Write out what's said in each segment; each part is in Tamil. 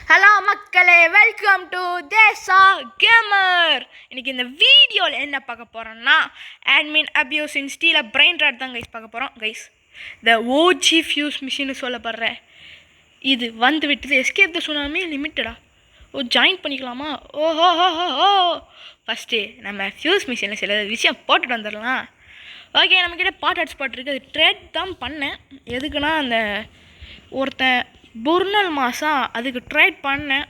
ஹலோ மக்களே, வெல்கம் டு தேசா கேமர். இன்னைக்கு இந்த வீடியோவில் என்ன பார்க்க போகிறோம்னா admin abuse in steal a brain rot தான் கைஸ் பார்க்க போகிறோம். கைஸ் இந்த ஓஜி ஃபியூஸ் மிஷின்னு சொல்லப்படுற இது வந்து விட்டது. எஸ்கேப் த சுனாமி லிமிட்டடா. ஜாயின் பண்ணிக்கலாமா? ஓஹோ ஹோ ஹோ ஹோ. ஃபஸ்ட்டு நம்ம ஃபியூஸ் மிஷினில் சில விஷயம் போட்டுட்டு வந்துடலாம். ஓகே, நம்மக்கிட்ட பாட் ஹாட்ஸ்பாட் இருக்குது. அது ட்ரேட் தான் பண்ணேன். எதுக்குன்னா அந்த ஒருத்தன் புர்னல் மாசா அதுக்கு ட்ரேட் பண்ணேன்.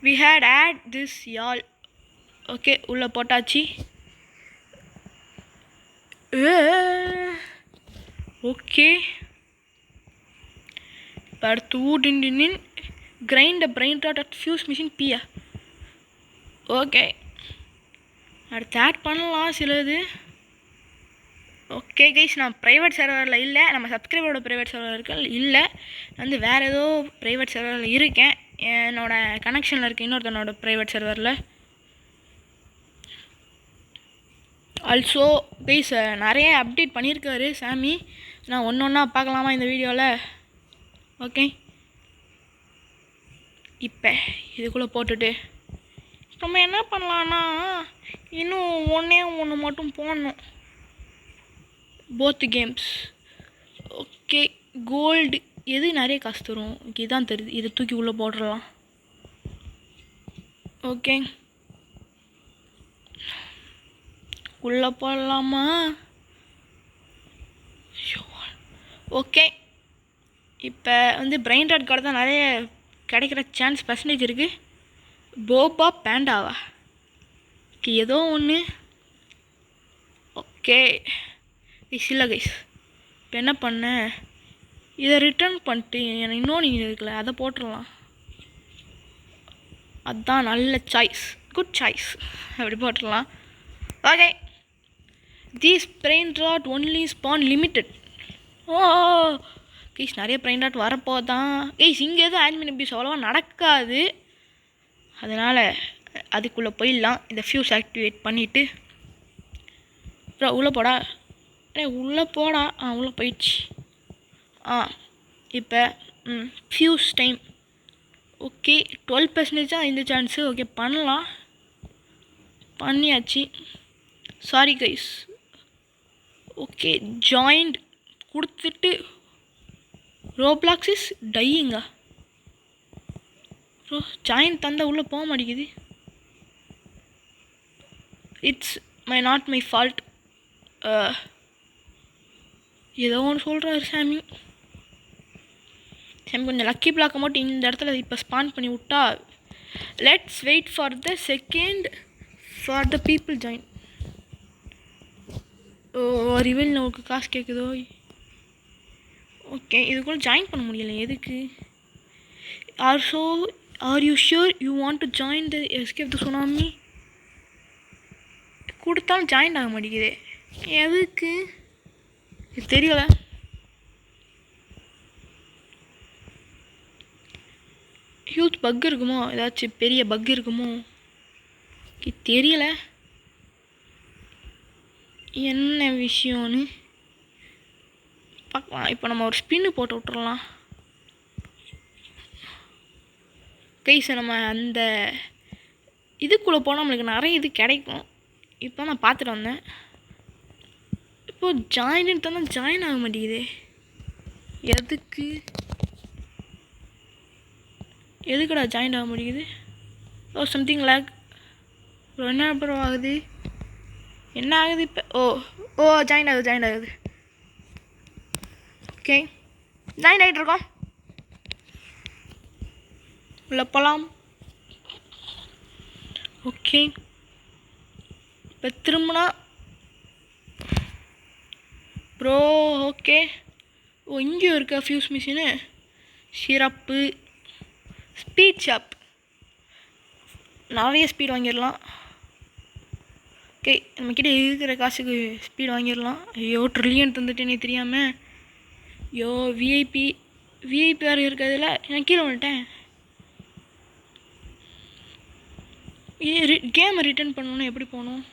We had add this y'all. Okay, உள்ளே போட்டாச்சு. ஓகே, இப்போ அடுத்து wooden grind brain rot at fuse machine பியா. ஓகே, அடுத்து ஆட் பண்ணலாம் சிலது. ஓகே கைஸ், நான் ப்ரைவேட் சர்வரில் இல்லை, நம்ம சப்ஸ்கிரைபரோட ப்ரைவேட் சர்வர் இருக்கு இல்லை, வந்து வேறு ஏதோ ப்ரைவேட் சர்வரில் இருக்கேன். என்னோடய கனெக்ஷனில் இருக்க இன்னொருத்தனோட ப்ரைவேட் சர்வரில். ஆல்சோ கைஸ் நிறைய அப்டேட் பண்ணியிருக்காரு சாமி. நான் ஒன்று ஒன்றா பார்க்கலாமா இந்த வீடியோவில்? ஓகே, இப்போ இதுக்குள்ளே போட்டுட்டு நம்ம என்ன பண்ணலான்னா இன்னும் ஒன்று மட்டும் போடணும். Both games. ஓகே, கோல்டு எது நிறைய காசு தரும்? ஓகே, இதான் தெரியுது. இதை தூக்கி உள்ளே போட்டுடலாம். ஓகே, உள்ளே போடலாமா? ஓகே, இப்போ வந்து பிரெயின் ராட் கார்டு தான் நிறைய கிடைக்கிற சான்ஸ் பர்சன்டேஜ் இருக்குது. போபா பேண்டாவா? ஓகே, ஏதோ ஒன்று. ஓகே இல்லை கைஸ், இப்போ என்ன பண்ணேன், இதை ரிட்டர்ன் பண்ணிட்டு எனக்கு இன்னொன்று இருக்குல்ல, அதை போட்டுடலாம். அதுதான் நல்ல சாய்ஸ், குட் சாய்ஸ். அப்படி போட்டுடலாம். Okay, these brain rot only spawn limited. Oh guys, நிறைய பிரெயின் ராட் வரப்போதான் கைஸ். இங்கே எதுவும் admin abuse அவ்வளோவா நடக்காது, அதனால் அதுக்குள்ளே போயிடலாம். இந்த ஃபியூஸ் ஆக்டிவேட் பண்ணிவிட்டு அப்புறம் உள்ளே போடா. உள்ளே போடா. உள்ளே போயிடுச்சு. இப்போ ஃபியூஸ் டைம். ஓகே, 12% தான் இந்த சான்ஸு. ஓகே, பண்ணலாம். பண்ணியாச்சு. Sorry guys. ஓகே, ஜாயிண்ட் கொடுத்துட்டு ரோப்ளாக்ஸ் இஸ் டையிங்கா. ஜாயின் தந்தால் உள்ளே போக மாட்டேங்குது. It's not my fault. ஏதோ ஒன்று சொல்கிறாரு சாமி. கொஞ்சம் லக்கி பிளாக்கை மட்டும் இந்த இடத்துல இப்போ ஸ்பான் பண்ணி விட்டா. Let's wait for the second for the people join. Oh reveal நமக்கு காசு கேட்குதோ? ஓகே, இதுக்குள்ளே ஜாயின் பண்ண முடியலை. எதுக்கு? Are you sure you want to join the escape the tsunami? கொடுத்தாலும் ஜாயின் ஆக மாட்டேங்குது. எதுக்கு இது தெரியல. ஹியூஜ் பக் இருக்குமோ? ஏதாச்சும் பெரிய பக் இருக்குமோ? தெரியல என்ன விஷயம்னு பார்க்கலாம். இப்போ நம்ம ஒரு ஸ்பின்னு போட்டு விட்டுறலாம். கைஸ், நம்ம அந்த இதுக்குள்ளே போனால் நம்மளுக்கு நிறைய இது கிடைக்கும். இப்போ நான் பார்த்துட்டு வந்தேன். இப்போது ஜாயின் தான் ஜாயின் ஆக மாட்டேங்குது. எதுக்குடா ஜாயின் ஆக மாட்டேங்குது? Oh something lag. என்ன அப்புறம் ஆகுது? என்ன ஆகுது இப்போ? ஓ ஜாயின் ஆகுது. ஓகே, ஜாயின் ஆகிட்ருக்கோம். உள்ள போகலாம். ஓகே, இப்போ திரும்பினா ப்ரோ. ஓகே, இங்கேயும் இருக்கா ஃபியூஸ் மிஷினு. சிறப்பு. ஸ்பீட் ஷாப், நிறைய ஸ்பீட் வாங்கிடலாம். ஓகே, நம்மக்கிட்ட இருக்கிற காசுக்கு ஸ்பீட் வாங்கிடலாம். ஐயோ, ட்ரில்லியன் தந்துட்டேனே தெரியாமல். ஐயோ, விஐபி வேறு இருக்கிறதுல நான் கீழே வந்துட்டேன். கேமை ரிட்டர்ன் பண்ணணுன்னு எப்படி போகணும்?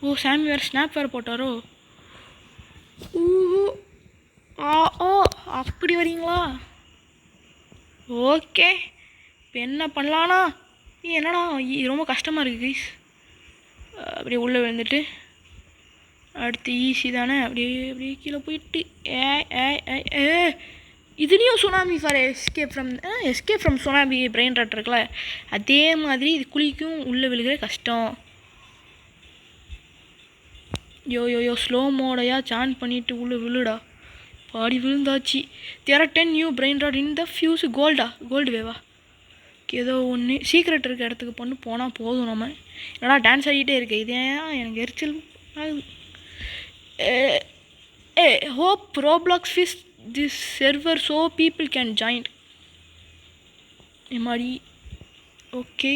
ஓ சாமி வேறு ஸ்னாப் வேறு போட்டாரோ? ஓ அப்படி வரீங்களா? ஓகே, இப்போ என்ன பண்ணலான்னா என்னடா ரொம்ப கஷ்டமாக இருக்குது கைஸ். அப்படியே உள்ளே விழுந்துட்டு அடுத்து ஈஸி தானே, அப்படியே கீழே போயிட்டு இதுலேயும் tsunami for escape from tsunami brain rot இருக்குல்ல, அதே மாதிரி இது குளிக்கும் உள்ளே விழுகிற கஷ்டம். யோ ஸ்லோ மோடையா ஜான் பண்ணிவிட்டு உள்ளே விழுடா. பாடி விழுந்தாச்சு. There are 10 new brain rot in the fuse. Gold வேவா ஏதோ ஒன்று சீக்ரெட் இருக்க இடத்துக்கு போனால் போதும். நம்ம என்னடா டான்ஸ் ஆகிட்டே இருக்கு, இதே எனக்கு எரிச்சல் ஆகுது. Hope Roblox fix this server so people can join மாதிரி. ஓகே,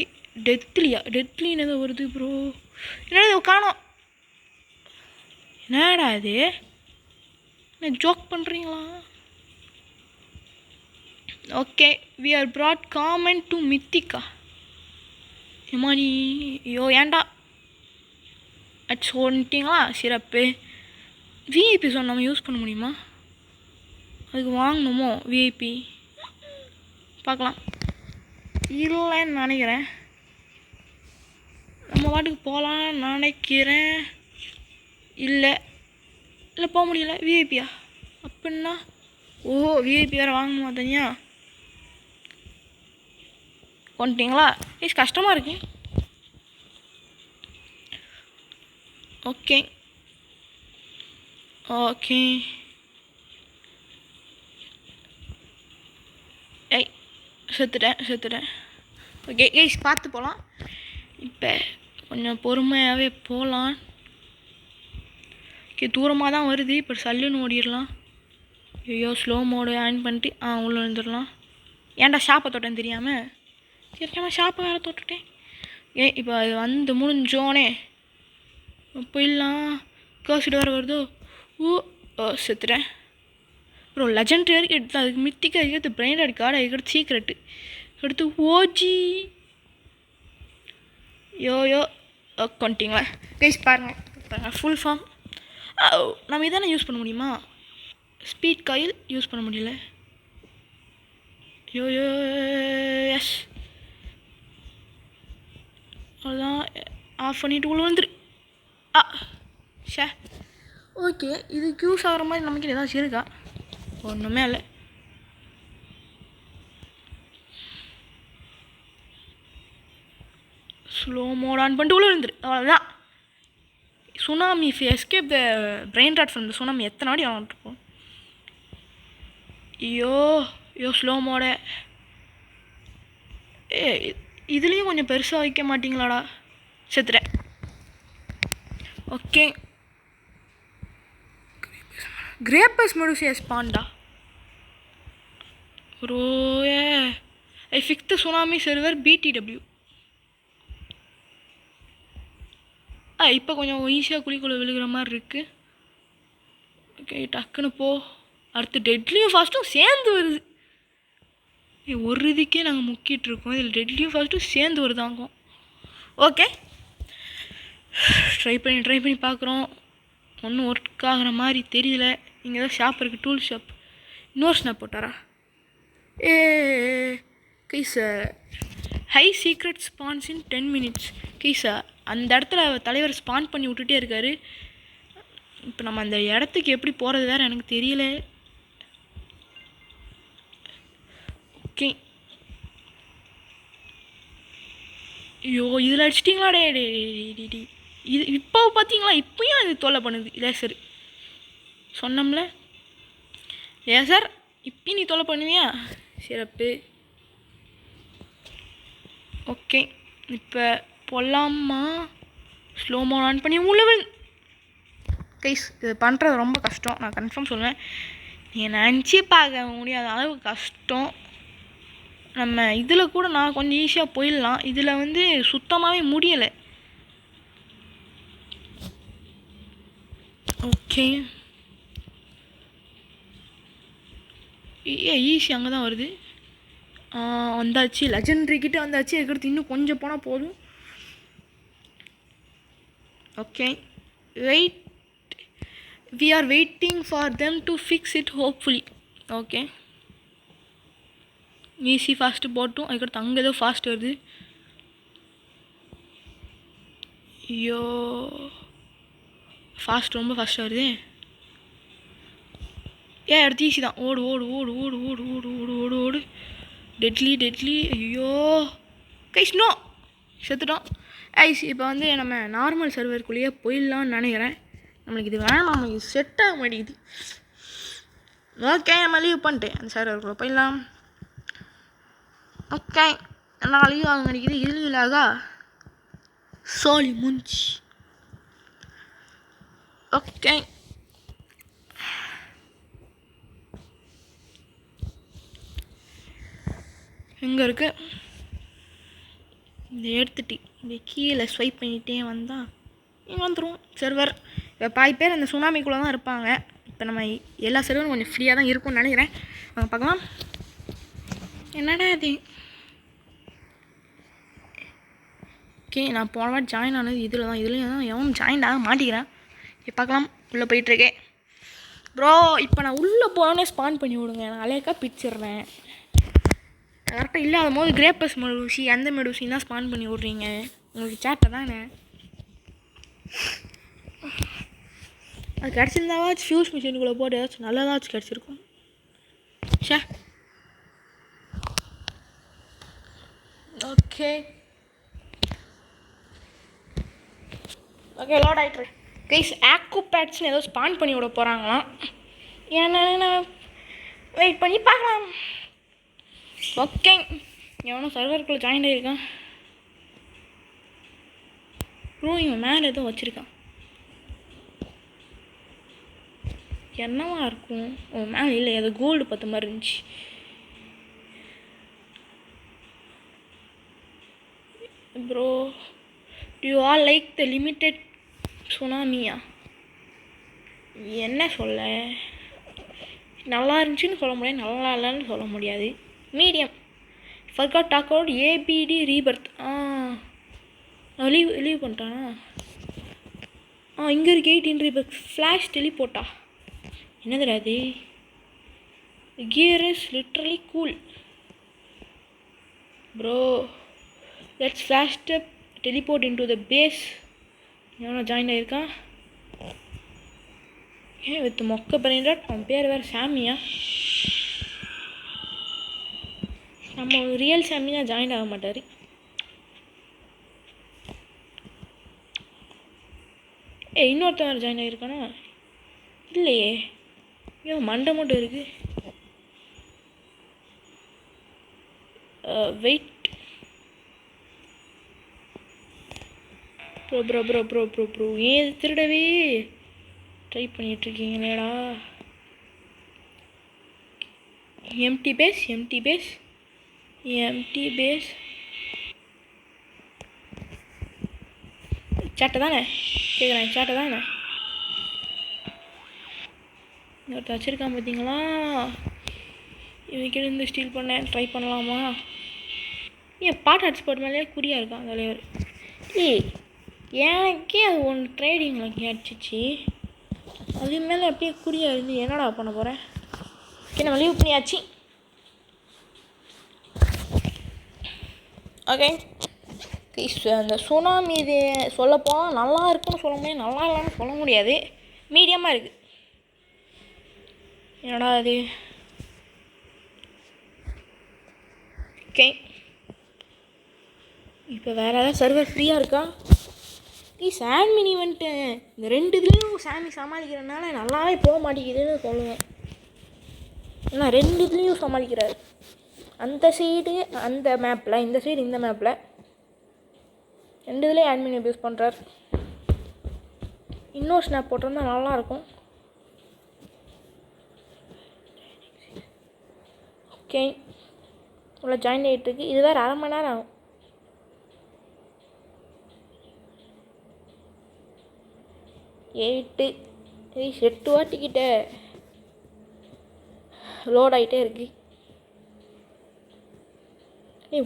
டெத்லின்னு ஏதோ வருது ப்ரோ. என்னடா காணோம், என்னடா இது, என்ன ஜோக் பண்ணுறீங்களா? Okay, we are brought common to மித்திகா. எம்மாடி ஐயோ ஏன்டா சொல்லிட்டீங்களா? சிறப்பு. விஐபி சொன்ன நம்ம யூஸ் பண்ண முடியுமா? அதுக்கு வாங்கணுமோ விஐபி? பார்க்கலாம். இல்லைன்னு நினைக்கிறேன். நம்ம வாட்டுக்கு போகலான்னு நினைக்கிறேன். இல்லை போக முடியல. விஐபியா அப்படின்னா? ஓஹோ, விஐபி வேறு வாங்கணுமா தனியா? கொண்டுட்டிங்களா? கஷ்டமாக இருக்கு. ஓகே செத்துட்டேன். ஓகே கைஸ், பார்த்து போகலாம். இப்போ கொஞ்சம் பொறுமையாகவே போகலாம். ஓகே, தூரமாக தான் வருது. இப்போ சல்லுன்னு ஓடிடலாம். ஐயோ, ஸ்லோ மோடு ஆன் பண்ணிட்டு உள்ளே வந்துடலாம். ஏன்டா ஷாப்பை தொட்டேன்னு தெரியாமல் சரிக்காம ஷாப்பை வேறு தொட்டுட்டேன். இப்போ அது வந்து முடிஞ்சோனே போயிடலாம். காசுட்டு வேறு வருதோ. செத்துட்டேன் ப்ரோ. லெஜெண்ட் வரைக்கும் எடுத்து அதுக்கு மித்திக்க இருக்கிறது பிரெயின் ராட் கார்டு, அதுக்கடுத்து சீக்ரெட்டு, அடுத்து ஓஜி. யோ கொண்டிங்களா கைஸ்? பாருங்கள் ஃபுல் ஃபார்ம். நம்ம இதானே யூஸ் பண்ண முடியுமா? ஸ்பீட் காயில் யூஸ் பண்ண முடியல. யோ எஸ், அதான் ஆஃப் பண்ணிவிட்டு உள்ள வந்துரு. ஓகே, இதுக்கு யூஸ் ஆகிற மாதிரி நமக்கு ஏதாச்சும் இருக்கா? ஒன்றுமே இல்லை. ஸ்லோ மோட் ஆன் பண்ணிட்டு உள்ள விழுந்துரு, அவ்வளோதான். Tsunami escape the brain rot from the tsunami எத்தனை வாடி வாங்கிட்டுருப்போம். ஐயோ ஸ்லோ மோட. இதுலேயும் கொஞ்சம் பெருசாக வைக்க மாட்டிங்களாடா? செத்துறேன். ஓகே, கிரேப்பஸ் மெடுசியஸ் பாண்டா bro. I fix the tsunami server BTW. இப்போ கொஞ்சம் ஈஸியாக குழிக்குள்ளே விழுகிற மாதிரி இருக்குது. ஓகே, டக்குன்னு போ. அடுத்து டெட்லியும் ஃபாஸ்ட்டும் சேர்ந்து வருது. ஒரு இதுக்கே நாங்கள் முக்கிட்டுருக்கோம், இதில் டெட்லியும் ஃபாஸ்ட்டும் சேர்ந்து வருதாங்க. ஓகே, ட்ரை பண்ணி பார்க்குறோம். ஒன்றும் ஒர்க் ஆகிற மாதிரி தெரியல. இங்கே தான் ஷாப் இருக்குது, டூல் ஷாப். இன்னொரு ஸ்னாப் போட்டாரா? கைஸா ஹை சீக்ரெட் ஸ்பான்ஸ் இன் 10 minutes. கைஸா அந்த இடத்துல தலைவர் ஸ்பான் பண்ணி விட்டுட்டே இருக்காரு. இப்போ நம்ம அந்த இடத்துக்கு எப்படி போகிறது வேறு எனக்கு தெரியல. ஓகே, ஐயோ இதில் அடிச்சிட்டிங்களா? இது இப்போ பார்த்தீங்களா? இப்போயும் அது தொல்லை பண்ணுது லேசர். சொன்னோம்ல லேசர், இப்பயும் நீ தொல்லை பண்ணுவியா? சிறப்பு. ஓகே, இப்போ போடலாமா? ஸ்லோ மோட் ஆன் பண்ணி உள்ளவன். கைஸ், இது பண்ணுறது ரொம்ப கஷ்டம், நான் கன்ஃபார்ம் சொல்லுவேன். நீங்கள் நினச்சி பார்க்க முடியாத அளவு கஷ்டம். நம்ம இதில் கூட நான் கொஞ்சம் ஈஸியாக போயிடலாம். இதில் வந்து சுத்தமாகவே முடியலை. ஓகே, ஈஸி அங்கே தான் வருது. வந்தாச்சு, லெஜெண்டரி கிட்ட வந்தாச்சு. அதுக்கடுத்து இன்னும் கொஞ்சம் போனால் போதும். Okay, wait, we are waiting for them to fix it hopefully. Okay, easy fast போட்டும் அதுக்கடுத்து அங்கே ஏதோ ஃபாஸ்ட் வருது. ஐயோ ஃபாஸ்ட் ரொம்ப ஃபாஸ்ட்டாக வருது. அடுத்து ஈஸி தான். ஓடு ஓடு ஓடு ஓடு ஓடு ஓடு ஓடு ஓடு ஓடு. Deadly deadly. ஐயோ கைஸ் நோ செத்துட்டோம். ஐஸ் இப்போ வந்து நம்ம நார்மல் சர்வருக்குள்ளேயே போயிடலான்னு நினைக்கிறேன். நம்மளுக்கு இது வேணாம், நம்மளுக்கு இது செட் ஆக மாட்டேங்குது. ஓகே நம்ம லீவ் பண்ணிட்டு அந்த சர்வருக்குள்ளே போயிடலாம். ஓகே நல்லா லீவ் ஆக மாட்டேங்குது. இது லீவ் ஆகா சோலி மூஞ்சி. ஓகே எங்கே இருக்கு இந்த எடுத்துட்டு இந்த கீழே ஸ்வைப் பண்ணிகிட்டே வந்தால் இங்கே வந்துடும் சர்வர். இப்போ பாதி பேர் அந்த சுனாமிக்குள்ளே தான் இருப்பாங்க. இப்போ நம்ம எல்லா சர்வரும் கொஞ்சம் ஃப்ரீயாக தான் இருக்கும்னு நினைக்கிறேன். வாங்க பார்க்கலாம். என்னடா இது? ஓகே நான் போன வாட்டி ஜாயின் ஆனது இதில் தான். இதுலேயும் தான் எவனும் ஜாயின் ஆக மாட்டேங்கிறேன். இப்போ பார்க்கலாம். உள்ளே போயிட்டுருக்கேன் ப்ரோ. இப்போ நான் உள்ளே போனோடனே ஸ்பான் பண்ணி விடுங்க. நான் அலையக்கா பிடிச்சிடுறேன். கரெக்டாக இல்லாத போது கிரேப்பஸ் மெடூசி அந்த மெடூசின்னு தான் ஸ்பான் பண்ணி விட்றீங்க. உங்களுக்கு சேட்டை தானே அது கிடச்சிருந்தாவாச்சும் ஃபியூஸ் மிஷினுக்குள்ளே போட்டு ஏதாச்சும் நல்லதாச்சும் கிடச்சிருக்கும். ஷே ஓகே ஓகே லோட் ஆகிட்டு கைஸ். ஆக்குபேட்ஸ்னு ஏதோ ஸ்பான் பண்ணி விட போகிறாங்களாம். ஏன்னா வெயிட் பண்ணி பார்க்கலாம். ஓகே எவனோ சர்வருக்குள்ளே ஜாயின் ஆகியிருக்கான். ப்ரோ இவன் மேலே ஏதோ வச்சுருக்கான். என்னவா இருக்கும்? ஓ மேலே இல்லை, ஏதோ கோல்டு பார்த்த மாதிரி இருந்துச்சு. Bro do you all like the limited சுனாமியா? என்ன சொல்ல, நல்லா இருந்துச்சுன்னு சொல்ல முடியாது, நல்லா இல்லைன்னு சொல்ல முடியாது. மீடியம். ஃபர்காட் டாக் அவுட் ஏபிடி ரீபர்த். லீவ் பண்ணிட்டானா? இங்கே இருக்கு 18 ரீபர்த். ஃப்ளாஷ் டெலிபோட்டா என்னதுடா அது? Gear is literally cool bro. Let's flash teleport into the base. எவனோ ஜாயின் ஆகியிருக்கான். வித் மொக்க பண்ணிட்டு அவன் பேர் வேறு சாமியா? நம்ம ரியல் சாமியா ஜாயின் ஆக மாட்டார். இன்னொருத்தவர் ஜாயின் ஆகியிருக்கானா? இல்லையே, ஏன் மண்டை மட்டும் இருக்குது. Wait bro bro bro bro bro bro ஏன் திருடவே ட்ரை பண்ணிகிட்ருக்கீங்களேடா? Empty base empty base empty base. சேட்டை தானே கேட்குறேன், சேட்டை தானே? ஒருத்தர் வச்சுருக்கான் பார்த்தீங்களா? இவங்கிட்ட இருந்து ஸ்டீல் பண்ண ட்ரை பண்ணலாமா? ஏன் பாட் ஹாட்ஸ்பாட் மேலே குறியாக இருக்கான் தலைவர். எனக்கே அது ஒன்று ட்ரேடிங்கில் கேட்டுச்சு, அது மேலே அப்படியே குறியாக இருந்து என்னடா பண்ண போகிறேன்? ஓகே நம்ம லீவ் பண்ணியாச்சு. ஓகே அந்த சுனாமி இது சொல்லப்போனால் நல்லா இருக்குன்னு சொல்ல முடியாது, நல்லா இல்லைன்னு சொல்ல முடியாது, மீடியமாக இருக்குது. என்னடா அது? ஓகே இப்போ வேறு ஏதாவது சர்வர் ஃப்ரீயாக இருக்கா? சாண்ட்மினி வந்துட்டு இந்த 2 இதுலேயும் சாமி சமாளிக்கிறதுனால நல்லாவே போக மாட்டேங்குதுன்னு சொல்லுவேன். ஏன்னா 2 இதுலேயும் சமாளிக்கிறார். அந்த சைடு அந்த மேப்பில், இந்த சைடு இந்த மேப்பில் 2 இதுலேயும் ஆட்மின் அப்யூஸ் பண்ணுறார். இன்னொரு ஸ்னாப் போட்டிருந்தா நல்லாயிருக்கும். ஓகே உள்ள ஜாயின் ஆகிட்டுருக்கு. இது வேறு 1/2 மணி நேரம் ஆகும். எட்டு வாட்டிக்கிட்ட லோட் ஆகிட்டே இருக்கு.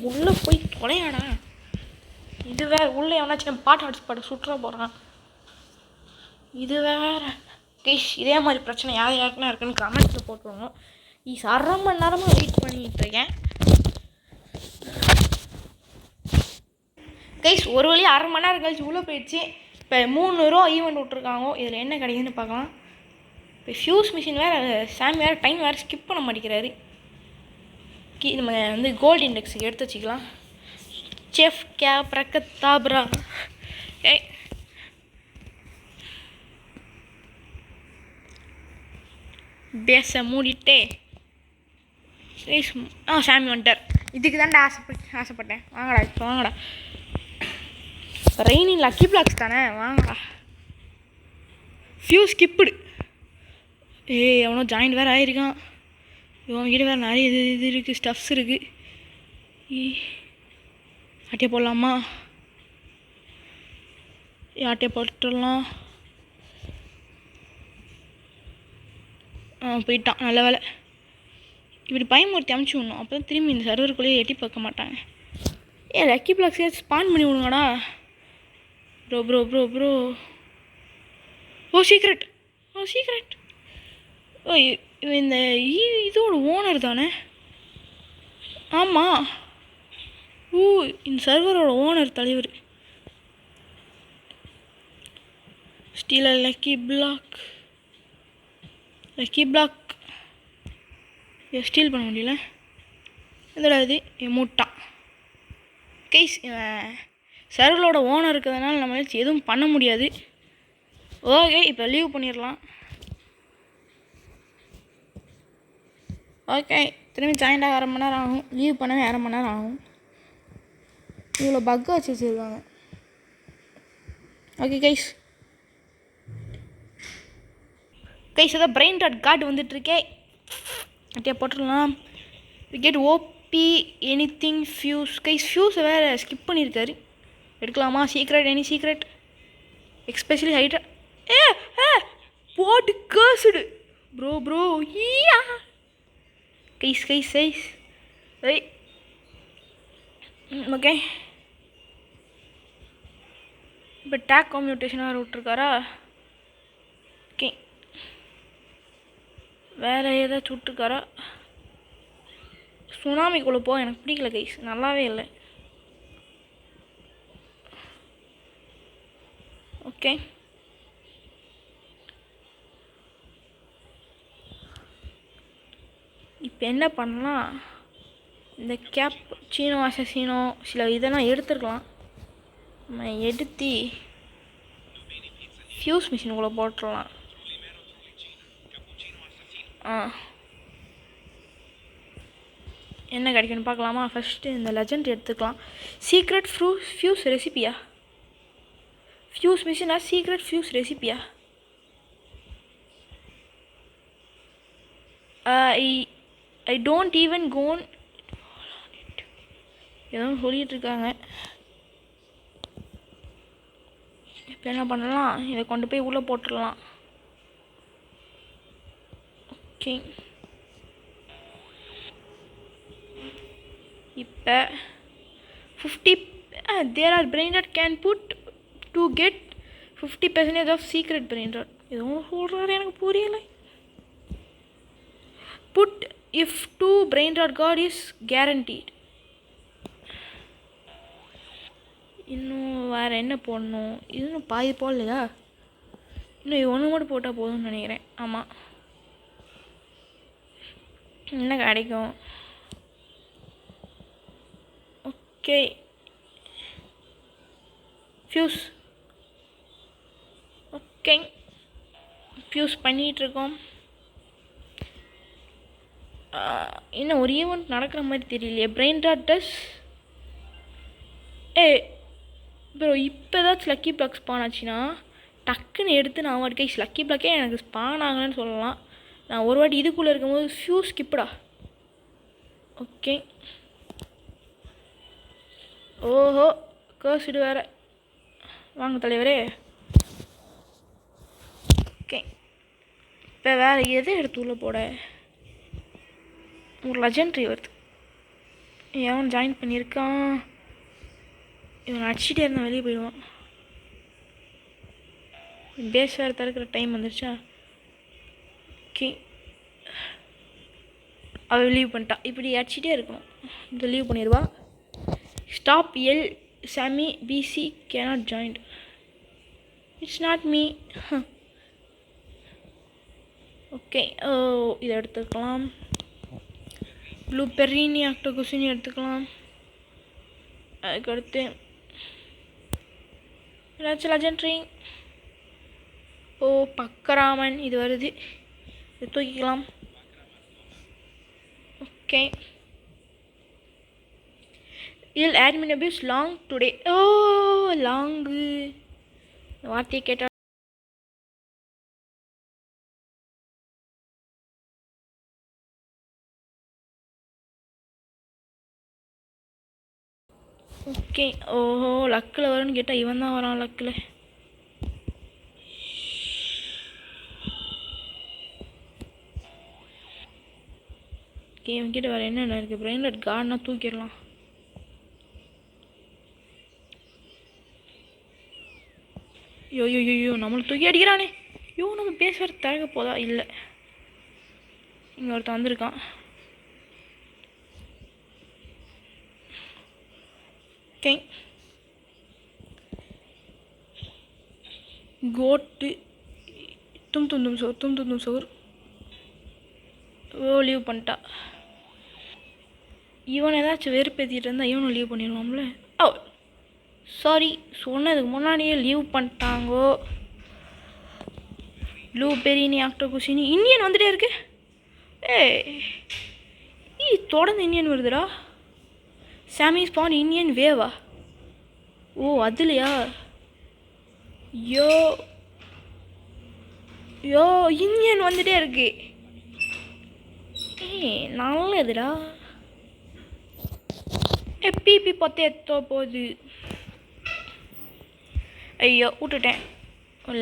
உள்ளே போய் தொலையாடா. இது வேறு உள்ளே எவனாச்சும் பாட்டு ஹாட்ஸ்பாட்டை சுற்ற போகிறான். இது வேறு கைஸ். இதே மாதிரி பிரச்சனை யார் யாருக்குன்னா இருக்குன்னு கமெண்ட்ஸில் போட்டுருவோம். 1/2 மணி நேரமாக வெயிட் பண்ணிகிட்ருக்கேன். கைஸ் ஒரு வழி 1/2 மணி நேரம் கழிச்சு உள்ளே போயிடுச்சு. இப்போ 3 ரூபா ஈவெண்ட் விட்ருக்காங்க. இதில் என்ன கிடைக்குதுன்னு பார்க்கலாம். இப்போ ஃபியூஸ் மிஷின் வேறு சாமி வேறு டைம் வேறு ஸ்கிப் பண்ண மாட்டேங்கிறாரு. நம்ம வந்து கோல்டு இண்டெக்ஸுக்கு எடுத்து வச்சுக்கலாம். செஃப் கேப் ரக்கத்தாப்ரா. ஏய் பேச மூடிட்டே சாமி வந்துட்டார். இதுக்கு தான்டா ஆசைப்பட்டேன். வாங்கடா இப்போ வாங்கடா. ரெய்னிங் லக்கி பிளாக்ஸ் தானே, வாங்கடா. ஃபியூஸ் ஸ்கிப்புடு. எவனோ ஜாயிண்ட் வேறு ஆகிருக்கான். இவன்கிட்ட வேறு நிறைய இது இருக்குது, ஸ்டஃப்ஸ் இருக்குது. ஆட்டையை போடலாமா? ஆட்டையை போட்டுடலாம். போயிட்டான், நல்ல வேலை. இப்படி பயமுறுத்தி அமுச்சு விடணும், அப்போ தான் திரும்பி இந்த சர்வருக்குள்ளேயே எட்டி பார்க்க மாட்டாங்க. லக்கி பிளாக்ஸே ஸ்பான் பண்ணி விடுங்கடா. ப்ரோ ப்ரோ ப்ரோ ப்ரோ ஓ சீக்ரெட் இந்த இதோட ஓனர் தானே? ஆமாம். இந்த சர்வரோட ஓனர் தலைவர். ஸ்டீல லக்கி பிளாக் ஸ்டீல் பண்ண முடியல. இதோட இது மூட்டான். கைஸ் சர்வரோட ஓனர் இருக்கிறதுனால நம்மளால எதுவும் பண்ண முடியாது. ஓகே இப்போ லீவ் பண்ணிடலாம். ஓகே திரும்பி ஜாயிண்டாக 1/2 மணி நேரம் ஆகும். லீவ் பண்ணவே 1/2 மணி நேரம் ஆகும். இவ்வளோ பக்கை வச்சுருக்காங்க. ஓகே கைஸ் அதான் பிரெயின் டாட் கார்டு வந்துட்டுருக்கே. அப்படியே போட்டுடலாம். Get OP anything fuse. ஃபியூஸை வேறு ஸ்கிப் பண்ணியிருக்காரு. எடுக்கலாமா? Any secret especially hydra. போட்டு கேர்ஸ்டு ப்ரோ ஈயா. கைஸ் ஓகே இப்போ டேக் கம்யூட்டேஷனாக விட்ருக்காரா? ஓகே வேறு ஏதாச்சும் விட்ருக்காரா? சுனாமிக்குள்ளே போக எனக்கு பிடிக்கல கைஸ், நல்லாவே இல்லை. ஓகே இப்போ என்ன பண்ணலாம்? இந்த கேப் அசசீனோ சில இதெல்லாம் எடுத்துருக்கலாம். நம்ம எடுத்து ஃபியூஸ் மிஷினுக்குள்ளே போட்டுடலாம். என்ன கிடைக்குன்னு பார்க்கலாமா? ஃபஸ்ட்டு இந்த லெஜண்ட் எடுத்துக்கலாம். சீக்ரெட் ஃபியூஸ் ரெசிபியா? ஃபியூஸ் மிஷினா சீக்ரெட் ஃபியூஸ் ரெசிபியா? ஐ டோன்ட் ஈவன் கோன் ஏதோ சொல்லிகிட்ருக்காங்க. இப்போ என்ன பண்ணலாம்? இதை கொண்டு போய் உள்ளே போட்டுடலாம். ஓகே இப்போ 50 there are brain rot can put to get 50% off secret brain rot. எதுவும் சொல்கிறாரு, எனக்கு புரியலை. Put if 2 brain rot card is guaranteed. இன்னும் வேறு என்ன போடணும்? இன்னும் பாதி போடலையா? இன்னும் ஒன்று மட்டும் போட்டால் போதும்னு நினைக்கிறேன். ஆமாம், என்ன கிடைக்கும்? Okay fuse. ஓகே ஃபியூஸ் பண்ணிகிட்ருக்கோம். இன்னும் ஒரு ஈவெண்ட் நடக்கிற மாதிரி தெரியலையே. பிரெயின் டாட்டஸ் ப்ரோ இப்போ ஏதாச்சும் லக்கி பிளாக் ஸ்பான் ஆச்சுன்னா டக்குன்னு எடுத்து நான் வாட்டி கைஸ் லக்கி பிளாக்கே எனக்கு ஸ்பான் ஆகலன்னு சொல்லலாம். நான் ஒரு வாட்டி இதுக்குள்ளே இருக்கும்போது ஃபியூஸ் ஸ்கிப்படா. ஓகே ஓஹோ கேர்ஸ்டு வேறு. வாங்க தலைவரே. ஓகே இப்போ வேறு எது எடுத்து உள்ளே போட? ஒரு லெஜெண்ட்ரி வருது. எவன் ஜாயின் பண்ணியிருக்கான்? இவன் அடிச்சுட்டே இருந்தால் வெளியே போயிடுவான். பேஸ் வேறு திறக்கிற டைம் வந்துருச்சா? ஓகே அவள் லீவ் பண்ணிட்டா. இப்படி அடிச்சுட்டே இருக்கணும். இந்த லீவ் பண்ணிடுவா. Stop Sammy BC cannot join. It's not me. Okay இதை எடுத்துக்கலாம். ப்ளூ பெர்ரினி ஆக்டோகுசினி எடுத்துக்கலாம். அதுக்கடுத்து ஏதாச்சும் லெஜெண்ட்ரி. பக்கராமன் இது வருது, இது தூக்கிக்கலாம். ஓகே இதில் admin abuse long today. Long வார்த்தையை கேட்டால் ஓகே. லக்கில் வரும்னு கேட்டால் இவன் தான் வரான் லக்கில். ஓகே இவன்கிட்ட வேறு என்னென்ன இருக்குது? பிரெயின்லெட் கார்டனா தூக்கிடலாம். ஐயோ நம்மளை தூக்கி அடிக்கிறானே. நம்ம பேசுகிற திறக்க போதா? இல்லை, இங்கே ஒருத்தன் வந்திருக்கான். ஓகே கோட்டு தும் சோர் லீவ் பண்ணிட்டா. இவன் ஏதாச்சும் வெறுப்பேற்றிட்டு இருந்தால் இவனும் லீவ் பண்ணிடுவான்ல. சாரி, சொன்னதுக்கு முன்னாடியே லீவ் பண்ணிட்டாங்கோ. ப்ளூ பெரினி ஆக்டோகுசினி இந்தியன் வந்துட்டே இருக்கு. தொடர்ந்து இந்தியன் வருதுடா. சாமி ஸ்பான் இந்தியன் வேவா? அதுலையா? யோ இந்தியன் வந்துட்டே இருக்கு. நல்லதுடா. பிபி பற்றி எத்தோ போகுது. ஐயோ விட்டுட்டேன்,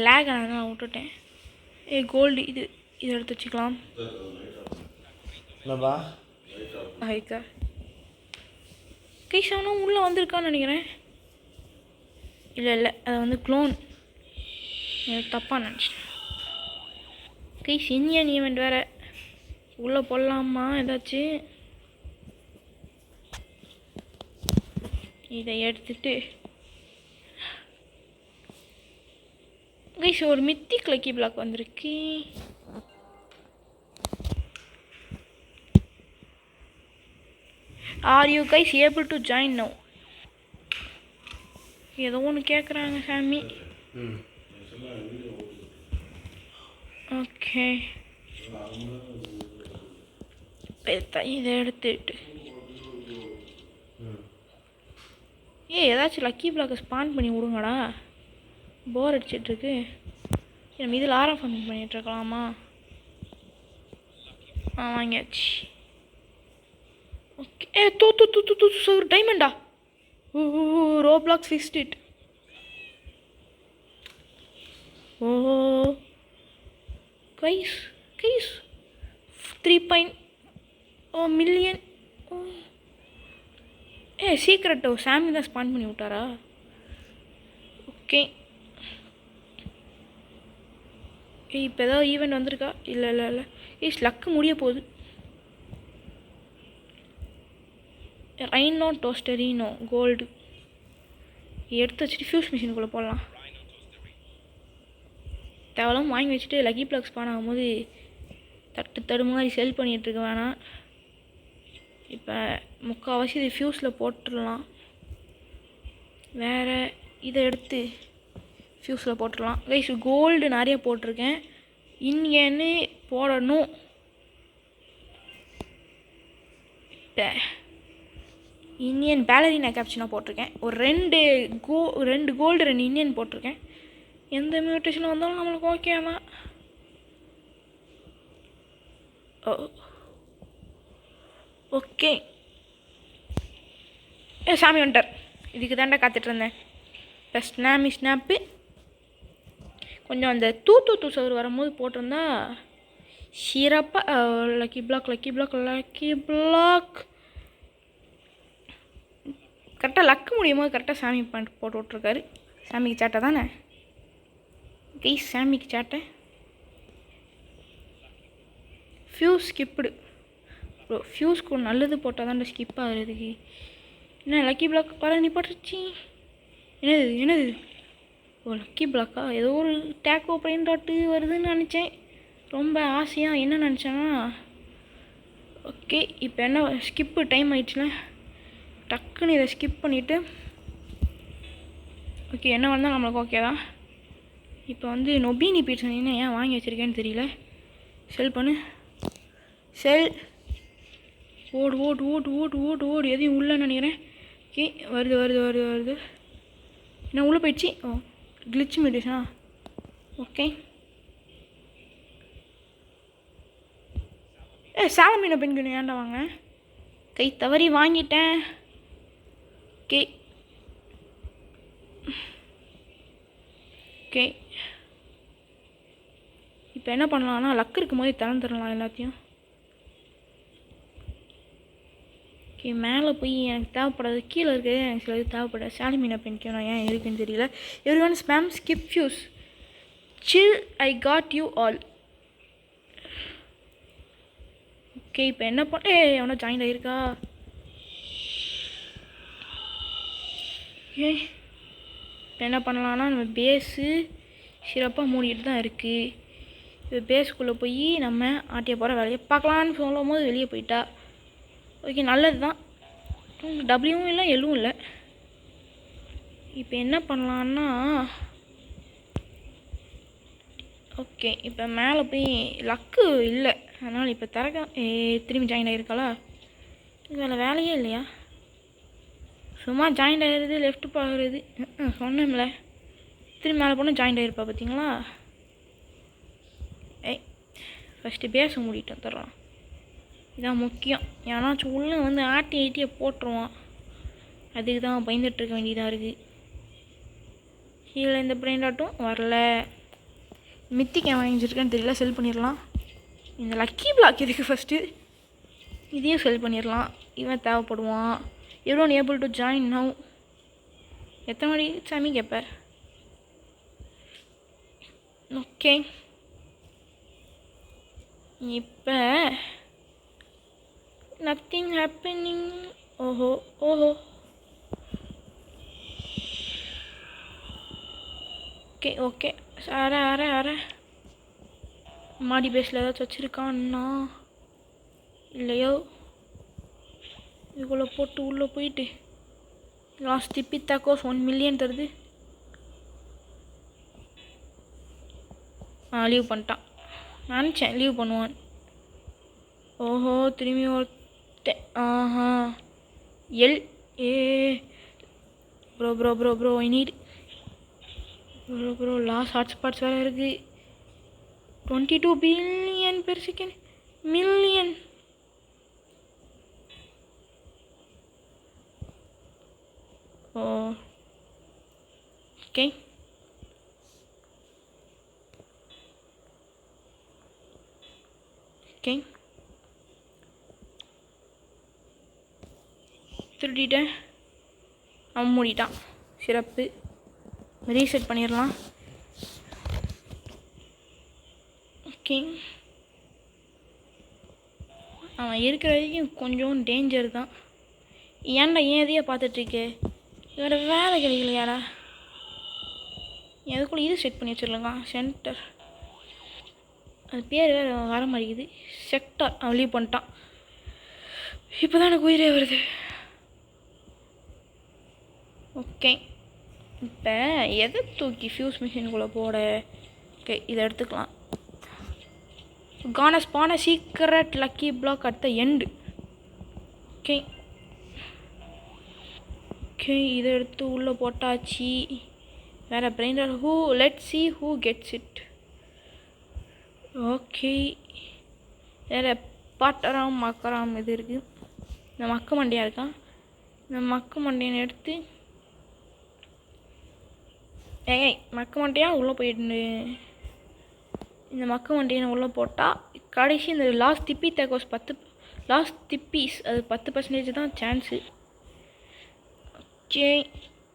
லேக் ஆனால் விட்டுட்டேன். கோல்டு இது எடுத்து வச்சுக்கலாம். ஹைக்கா கைஷானும் உள்ளே வந்திருக்கான்னு நினைக்கிறேன். இல்லை அது வந்து க்ளோன். தப்பாக நினச்சிட்டேன். கைஸ் இந்தியன் ஈவெண்ட் வேறு உள்ளே போடலாமா ஏதாச்சும்? இதை எடுத்துட்டு கைஸ் ஒரு மித்திக் லக்கி பிளாக் வந்திருக்கு. Are you guys able to join now? ஏதோ ஒன்று கேட்குறாங்க சாமி. ஓகே இதை எடுத்துட்டு ஏதாச்சும் லக்கி பிளாக்கை ஸ்பான் பண்ணி விடுங்கடா, போர் அடிச்சிட்ருக்கு. நம்ம இதில் ஆரம் ஃபண்ட் பண்ணிகிட்ருக்கலாமா? வாங்கியாச்சு. ஓகே தூ டைமண்டா. Roblox fixed it. Guys 3 million. சீக்ரெட்டோ சாமி தான் ஸ்பான் பண்ணி விட்டாரா? ஓகே இப்போ ஏதாவது ஈவெண்ட் வந்திருக்கா? இல்லை லக்கு முடிய போகுது. ரைனோ டோஸ்டரினோ கோல்டு எடுத்து வச்சுட்டு ஃபியூஸ் மிஷினுக்குள்ளே போடலாம். தேவலாம் வாங்கி வச்சுட்டு லக்கி பிளாக் ஸ்பான் ஆகும்போது தடு மாதிரி செல் பண்ணிகிட்ருக்க வேணாம். இப்போ முக்கால்வாசி இது ஃபியூஸில் போட்டுடலாம். வேறு இதை எடுத்து ஃபியூஸில் போட்டுடலாம். கைஸ் கோல்டு நிறைய போட்டிருக்கேன், இன்னேன்னு போடணும். இப்போ இந்தியன் பேலரினா கேப்சனா போட்டிருக்கேன். ஒரு ரெண்டு கோல்டு 2 இந்தியன் போட்டிருக்கேன். எந்த மியூட்டேஷன் வந்தாலும் நம்மளுக்கு ஓகே தான். ஓகே சாமி வந்துட்டார். இதுக்கு தாண்டா காத்துட்ருந்தேன். இப்போ ஸ்னாப்பு கொஞ்சம் அந்த தூ சவர் வரும்போது போட்டிருந்தா சிறப்பாக. லக்கி பிளாக் கரெக்டாக லக்கு முடியும் போது கரெக்டாக சாமி பாயிண்ட் போட்டு விட்ருக்காரு. சாமிக்கு சாட்டை தானே கைஸ்? சாமிக்கு சாட்டை. Fuse ஸ்கிப்புடு bro. ஃபியூஸ்க்கு நல்லது போட்டால் தான் ஸ்கிப் ஆகுறதுக்கு. என்ன லக்கி பிளாக் வர நீ போட்டுருச்சி? என்னது ஓ லக்கி பிளாக்கா? ஏதோ ஒரு டேக்கோ பிரெயின் டாட்டு வருதுன்னு நினச்சேன். ரொம்ப ஆசையாக என்ன நினச்சேன்னா, ஓகே இப்போ என்ன ஸ்கிப்பு டைம் ஆயிடுச்சுல, டக்குன்னு இதை ஸ்கிப் பண்ணிவிட்டு ஓகே என்ன வந்தால் நம்மளுக்கு ஓகே தான். இப்போ வந்து நொபீனி பீட்ஸ் என்ன ஏன் வாங்கி வச்சுருக்கேன்னு தெரியல. செல் பண்ணு, செல், ஓடு ஓடு ஓடு ஓடு ஓடு ஓடு, எதையும் உள்ளன்னு நினைக்கிறேன். ஓகே வருது வருது வருது வருது. என்ன உள்ளே போயிடுச்சு? ஓ கிளிச் மியூட்டேஷனா? ஓகே சாலமீனை பெண்கள் ஏன்டா வாங்க, கை தவறி வாங்கிட்டேன். ஓகே ஓகே இப்போ என்ன பண்ணலாம்னா, லக்கு இருக்கும் போதே திறந்துடலாம் எல்லாத்தையும். ஓகே மேலே போய் எனக்கு தேவைப்படாது, கீழே இருக்குது எனக்கு சில இது தேவைப்படாது. சாலமீனை பெண்கள் நான் ஏன் இருக்குன்னு தெரியல. Everyone spam skip fuse chill I got you all. Okay இப்போ என்ன எவனோ ஜாயின் ஆகிருக்கா? ஓகே இப்போ என்ன பண்ணலான்னா, நம்ம பேஸு சிறப்பாக மூடிட்டு தான் இருக்குது. இப்போ பேஸுக்குள்ளே போய் நம்ம ஆட்டிய போகிற வேலையை பார்க்கலான்னு சொல்லும் போது வெளியே போயிட்டா. ஓகே நல்லது தான், டபிள்யூவும் இல்லை எல்லும் இல்லை. இப்போ என்ன பண்ணலான்னா, ஓகே இப்போ மேலே போய் லக்கு இல்லை அதனால் இப்போ திரும்பி ஜாயின் ஆகிருக்காளா? வேலை வேலையே இல்லையா? சும்மா ஜாயின் ஆகிடுறது, லெஃப்ட் பார்க்குறது. சொன்னேன்ல திரும்பி மேலே போனால் ஜாயின் ஆகிருப்பா பார்த்தீங்களா? ஃபஸ்ட்டு பேச மூடிட்டு வந்துடுறான், இதான் முக்கியம். ஏன்னாச்சும் உள்ளே வந்து ஆட்டியை போட்டுருவான், அதுக்கு தான் பயந்துட்டுருக்க வேண்டியதாக இருக்குது. கீழே இந்த பிரெயின் டாட்டும் வரல. மித்திக்கு ஏன் வாங்கிச்சிருக்கேன்னு தெரியல. செல் பண்ணிடலாம். இந்த லக்கி பிளாக் இருக்குது ஃபஸ்ட்டு, இதையும் செல் பண்ணிடலாம். இவன் தேவைப்படுவான். Everyone able to join now. எத்தனை மணி சாமி கேட்பார்? ஓகே இப்போ நத்திங் ஹேப்பனிங். ஓஹோ ஓஹோ ஓகே ஓகே அரை மாடி பேஸில் ஏதாச்சும் வச்சுருக்கான்னா இல்லையோ? இதுக்குள்ளே போட்டு உள்ளே போயிட்டு லாஸ்ட் திப்பி தாக்கோஸ் 1 மில்லியன் தருது. லீவ் பண்ணிட்டான், நினச்சேன் லீவ் பண்ணுவான். ஓஹோ திரும்பி ஆஹா L bro bro bro bro I need bro last hotspots வேறு இருக்குது. 22 billion per second million. Okay okay திருடிட்டேன், அவன் மூடிட்டான். சிறப்பு, ரீசெட் பண்ணிடலாம். ஓகே அவன் இருக்கிற வரைக்கும் கொஞ்சம் டேஞ்சர் தான். ஏன்டா ஏன் எதையே பார்த்துட்ருக்கே? வேறு வேலை கிடைக்கலையாடா? எதுக்குள்ளே இது செட் பண்ணி வச்சிடலங்க. சென்டர் அது பேர் வேறு வர மாட்டேங்குது. செக்டார் அவன் லீவ் பண்ணிட்டான். இப்போ தான் எனக்கு உயிரே வருது. ஓகே இப்போ எதை தூக்கி ஃபியூஸ் மிஷினுக்குள்ளே போட? ஓகே இதை எடுத்துக்கலாம். கான ஸ்பான secret lucky block at the end. Okay okay இதை எடுத்து உள்ளே போட்டாச்சு. வேறு பிரெயினர் let's see who gets it. Okay வேறு பாட்டராம் மக்கராம் இது இருக்குது. இந்த மக்கு மண்டியாக இருக்கான். இந்த மக்கு மண்டியனை எடுத்து மக்கு மண்டையாக உள்ளே போயிட்டு இந்த மக்கு மண்டியனை உள்ளே போட்டால் கடைசி இந்த லாஸ்ட் திப்பி தேக்கோஸ் 10 லாஸ்ட் திப்பீஸ் அது 10% தான் சான்ஸு. ஓகே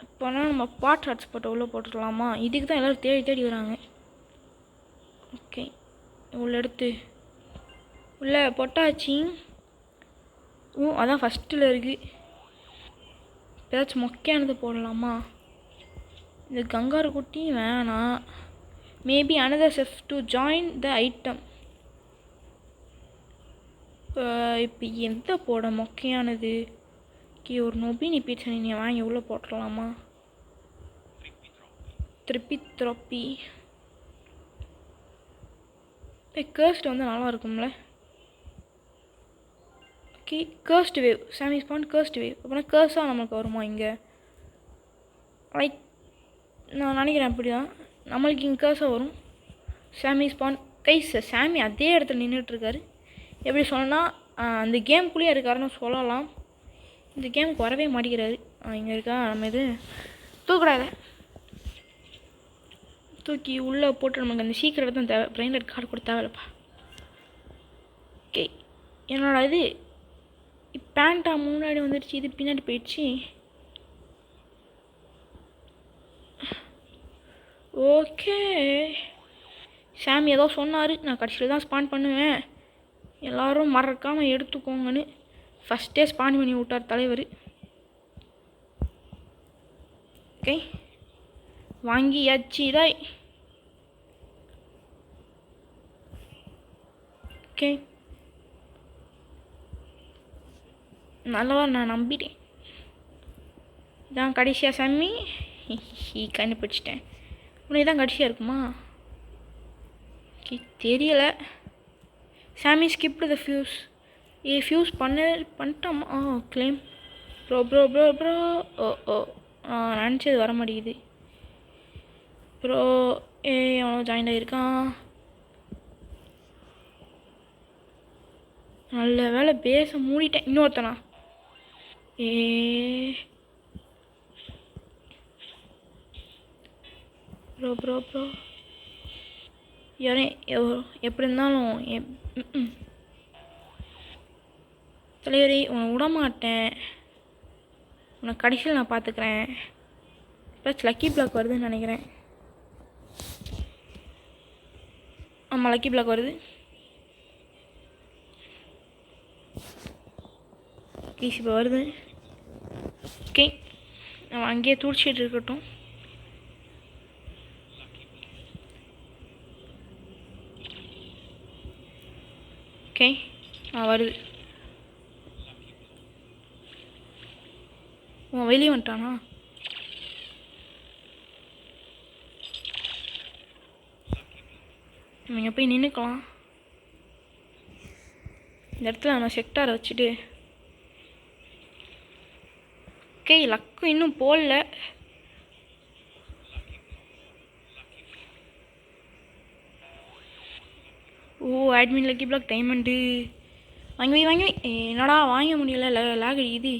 இப்போனா நம்ம பாட் ஹாட்ஸ்பாட்டை உள்ளே போட்டுக்கலாமா? இதுக்கு தான் எல்லோரும் தேடி தேடி வராங்க. ஓகே உள்ளே எடுத்து உள்ளே போட்டாச்சு. அதான் ஃபஸ்ட்டில் இருக்குது. ஏதாச்சும் மொக்கையானது போடலாமா? இந்த கங்காரு குட்டி வேணாம். Maybe another chef to join the item. இப்போ எந்த போட மொக்கையானது? ஒரு நொபினி பீட்சா நீங்கள் வாங்கி எவ்வளோ போட்டுடலாமா? த்ரோப்பி கேர்ஸ்ட் வந்து நல்லா இருக்கும்ல. Okay, கேர்ஸ்ட் wave. சாமி ஸ்பான் கேர்ஸ்ட் வேவ். அப்புறம் கேர்ஸாக நம்மளுக்கு வருமா இங்கே? லைக் நான் நினைக்கிறேன் அப்படி தான் நம்மளுக்கு இங்கே கேர்ஸாக வரும். சாமி ஸ்பான் கைஸ். சாமி அதே இடத்துல நின்றுட்டுருக்காரு. எப்படி சொன்னால் அந்த கேம்குள்ளேயே இருக்காருன்னு சொல்லலாம். இந்த கேமுக்கு வரவே மாட்டேங்கிறாரு. இங்கே இருக்கா? நம்ம இது தூக்கூடாது. தூக்கி உள்ளே போட்டு நமக்கு அந்த சீக்கிரம் தான் தேவை. பிரைண்டட் கார்டு கூட தேவையில்லப்பா. ஓகே, என்னோட இது பேண்ட்டா முன்னாடி வந்துடுச்சு, இது பின்னாடி போயிடுச்சு. ஓகே, சாமி ஏதோ சொன்னார், நான் கடைசியில் தான் ஸ்பான் பண்ணுவேன், எல்லோரும் மறக்காமல் எடுத்துக்கோங்கன்னு ஃபஸ்ட்டே ஸ்பான் பண்ணி விட்டார் தலைவர். ஓகே, வாங்கியாச்சு இதாய். ஓகே, நல்லவா நான் நம்பிட்டேன். இதான் கடைசியாக சாமி கண்டுபிடிச்சிட்டேன். உனக்கு தான் கடைசியாக இருக்குமா? ஓகே, தெரியலை. சாமி ஸ்கிப் த ஃபியூஸ். ஃபியூஸ் பண்ணிட்டோமா? Claim bro bro bro bro. Oh நினச்சது வர மாட்டேங்குது ப்ரோ. அவனோ ஜாயின் ஆகியிருக்கான். நல்ல வேலை பேச மூடிட்டேன். இன்னொருத்தனா? ப்ரோ ப்ரோ ப்ரோ யாரே எப்படி இருந்தாலும் தலைவரே உன்னை விடமாட்டேன். உன்னை கடைசியில் நான் பார்த்துக்கிறேன். ப்ளஸ் லக்கி பிளாக் வருதுன்னு நினைக்கிறேன். ஆமாம், லக்கி பிளாக் வருது. ப்ளீஸ் இப்போ வருது. ஓகே, அவன் அங்கேயே துடிச்சிட்டு இருக்கட்டும். ஓகே, வருது. வெளியே வந்துட்டானா? நீங்கள் போய் நின்றுக்கலாம். இந்த இடத்துல நம்ம செக்டாரை வச்சுட்டு. ஓகே, லக்கு இன்னும் போடல. அட்மின் லக்கி பிளாக் டைமண்டு வாங்கி என்னடா வாங்க முடியல, லேக் அடிக்குது.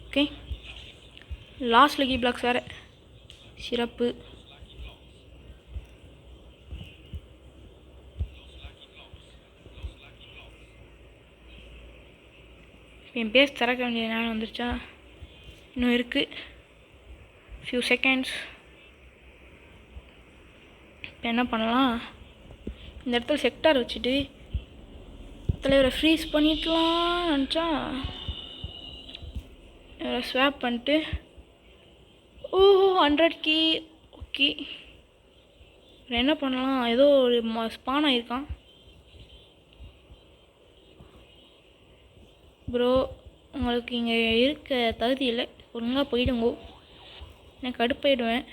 ஓகே, லாஸ்ட் லக்கி பிளாக்ஸ் வேறு சிறப்பு. என் பேஸ் திறக்க வேண்டிய நேரம் வந்துருச்சா? இன்னும் இருக்குது, ஃபியூ செகண்ட்ஸ். இப்போ என்ன பண்ணலாம்? இந்த இடத்துல செக்டார் வச்சுட்டு தலைவரை ஃப்ரீஸ் பண்ணிக்கலாம் நினச்சா ஸ்வாப் பண்ணிட்டு 100 கீ. ஓகே, என்ன பண்ணலாம்? ஏதோ ஒரு ஸ்பான் ஆகிருக்கான் ப்ரோ. உங்களுக்கு இங்கே இருக்க தகுதி இல்லை, ஒழுங்காக போயிடுங்கோ. நான் கடுப்பாயிடுவேன்.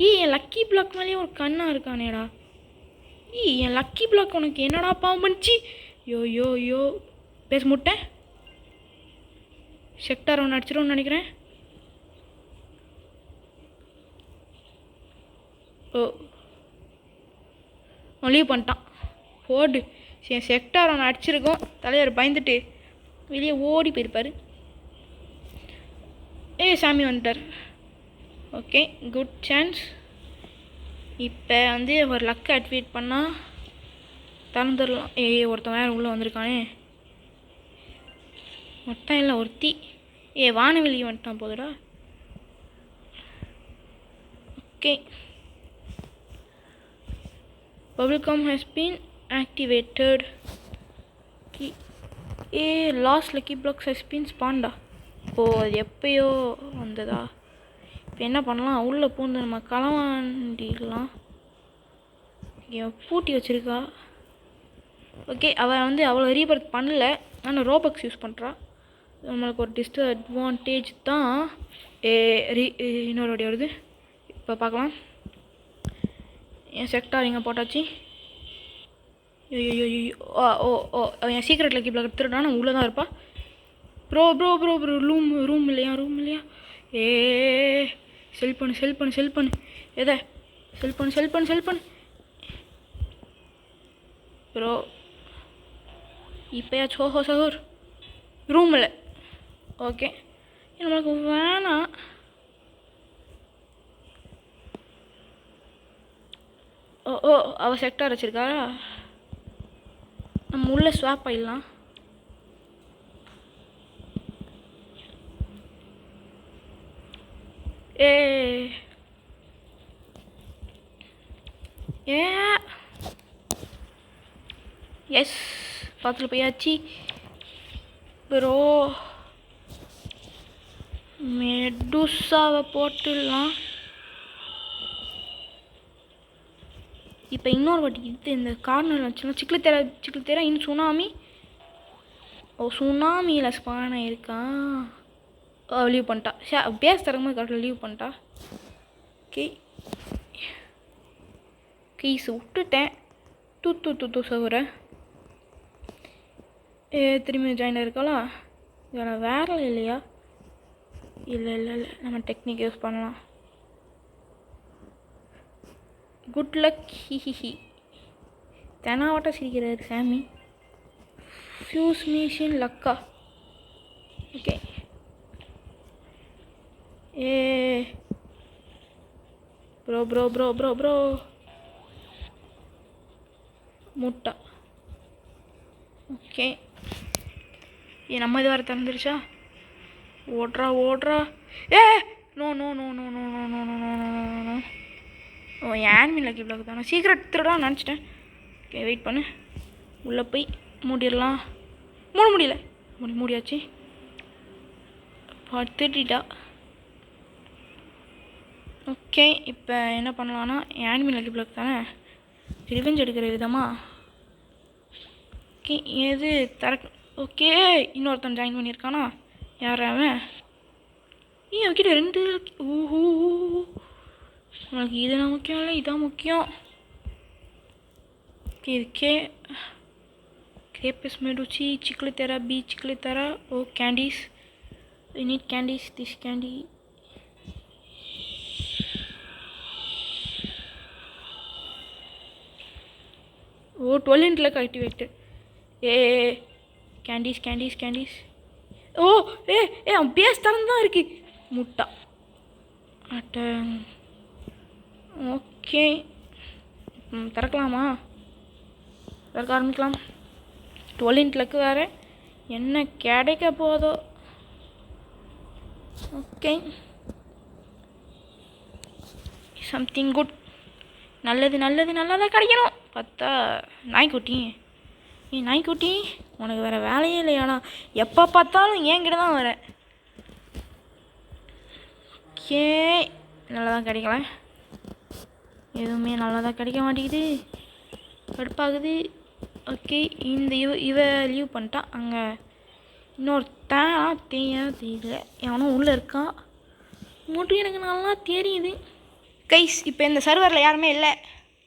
என் லக்கி பிளாக் மேலேயே ஒரு கண்ணாக இருக்கானேடா. என் லக்கி பிளாக் உனக்கு என்னடா பாவம் பண்ணிச்சு? யோ பேச முட்டேன். செக்டார் ஒன்று அடிச்சிடும்னு நினைக்கிறேன். லீவ் பண்ணிட்டான். ஓடு. என் செக்டார் ஒன்று அடிச்சிருக்கோம். தலைவர் பயந்துட்டு வெளியே ஓடி போயிருப்பார். சாமி வந்துட்டார். Okay, good chance. இப்போ வந்து ஒரு லக்கை ஆக்டிவேட் பண்ணால் திறந்துடலாம். ஒருத்தன் வேறு உள்ளே வந்திருக்கானே. மொத்தம் இல்லை, ஒருத்தி. வானவெளி வந்துட்டான் போதுடா. Okay, bubblegum has been activated. Last lucky blocks has been spawned. அது எப்பயோ வந்ததா? இப்போ என்ன பண்ணலாம்? உள்ளே பூந்து நம்ம களவாண்டிடலாம். பூட்டி வச்சுருக்கா. ஓகே, அவள் வந்து அவ்வளோ ரீபர்த் பண்ணல, ஆனால் ரோபக்ஸ் யூஸ் பண்ணுறா. நம்மளுக்கு ஒரு டிஸ்அட்வான்டேஜ் தான். இன்னொரு வாட்டி வருது. இப்போ பார்க்கலாம். என் செக்டார் இங்கே போட்டாச்சு. அவன் என் சீக்ரெட்டில் கீப்பில் எடுத்துட்டான். நான் உள்ளே தான் இருப்பா. ப்ரோ ரூம் இல்லையா? செல் பண்ணு எதை செல் பண்ணு ப்ரோ. இப்போயா சோஹோ சகோர் ரூமில். ஓகே, நம்மளுக்கு வேணாம். அவள் செக்டார் வச்சுருக்கா. நம்ம உள்ளே ஸ்வாப் ஆகிடலாம். எஸ், பார்த்துட்டு போயாச்சு ப்ரோ. மெடுசாவை போட்டுடலாம். இப்போ இன்னொரு வாட்டி இது இந்த கார்னர் வச்சுன்னா சிக்கல் தேரா இன்னும் சுனாமி. சுனாமியில் ஸ்பான் ஆகிருக்கான். லீவ் பண்ணிட்டா. பேஸ் தரக்கும்போது கரெக்டாக லீவ் பண்ணிட்டா. ஓகே, கீஸ் விட்டுட்டேன். தூ சவுரை திரும்பி ஜாயின் ஆகிருக்காளா? இதில் வேற இல்லையா? இல்லை நம்ம டெக்னிக் யூஸ் பண்ணலாம். Good luck. ஹிஹிஹி. தெனாவட்ட சிரிக்கிறாரு சாமி. ஃபியூஸ் மிஷின் லக்கா. ஓகே, ப்ரோ முட்டா. ஓகே, நம்ம இது வர திறந்துருச்சா? ஓடுறா. நோ. ஏன்மி லக்கி பிளாக் தானே. சீக்கிரம் திருடான்னு நினச்சிட்டேன். ஓகே, வெயிட் பண்ணு. உள்ளே போய் மூடிடலாம். முடியல. மூடியாச்சு. திருட்டிட்டா. ஓகே, இப்போ என்ன பண்ணலான்னா ஏன்மி லக்கி பிளாக் தானே. ரிவெஞ்ச் எடுக்கிற விதமாக. ஓகே, எது ஓகே, இன்னொருத்தன் ஜாயின் பண்ணியிருக்கானா? யார் அவன்? அவன்கிட்ட 2. உனக்கு இது நான் முக்கியம் இல்லை, இதான் முக்கியம். ஓகே, கிரேப்பஸ் மெடுச்சி சிக்கலு தெரா. Candies. I need candies. This candy. 12 intellect activated. Candies. அவன் பேஸ் தரந்தான் இருக்கு. முட்டா அட்ட. ஓகே, திறக்கலாமா? திறக்க ஆரம்பிக்கலாம். 12 intellect வேறு என்ன கிடைக்க போதோ. Okay, something good. நல்லதாக கிடைக்கணும். பார்த்தா நாய்க்குட்டி. நாய்க்குட்டி, உனக்கு வேறு வேலையே இல்லையாடா? எப்போ பார்த்தாலும் என்கிட்ட தான் வர. ஓகே, நல்லதாக கிடைக்கல. எதுவுமே நல்லதாக கிடைக்க மாட்டேங்குது. கடுப்பாகுது. ஓகே, இந்த இவ லீவ் பண்ணிட்டான். அங்கே இன்னொருத்தன் தெரியல. எவனும் உள்ளே இருக்கான் மட்டும் எனக்கு நல்லா தெரியுது. கைஸ், இப்போ இந்த சர்வரில் யாருமே இல்லை.